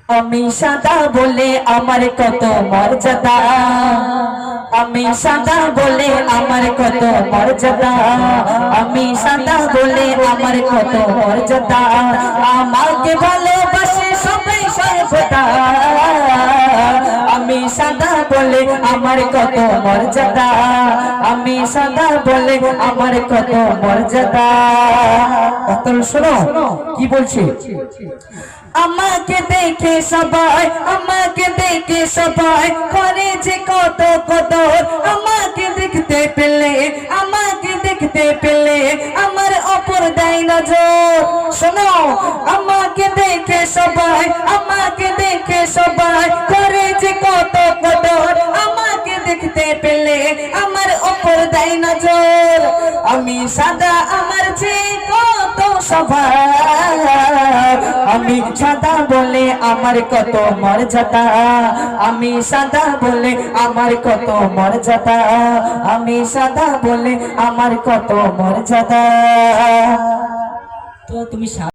আমি সাদা বলে আমার কত মর্যাদা, আমি সাদা বলে আমার কত মর্যাদা, আমি সাদা বলে আমার কত মর্যাদা। আমাকে ভালোবাসে সবাই সর্বদা, আমি সাদা বলে আমার কত মর্যাদা, আমি সাদা বলে আমার কত মর্যাদা। শোনো কি বলছি, আমাকে দেখে সবাই, আমাকে দেখে সবাই করে যে কত কদর, আমাকে দেখতে পেলে, আমাকে দেখতে পেলে আমার অপর দেয় নজর। শোনো, আমাকে দেখে সবাই, আমাকে দেখে সবাই করে যে কত কদর, আমাকে দেখতে পেলে আমার অপর দেয় নজর। আমি সাদা আমার যে কত সবাই, আমি সাদা বলে আমার কত মর্যাদা, আমি সাদা বলে আমার কত মর্যাদা, আমি সাদা বলে আমার কত মর্যাদা। তো তুমি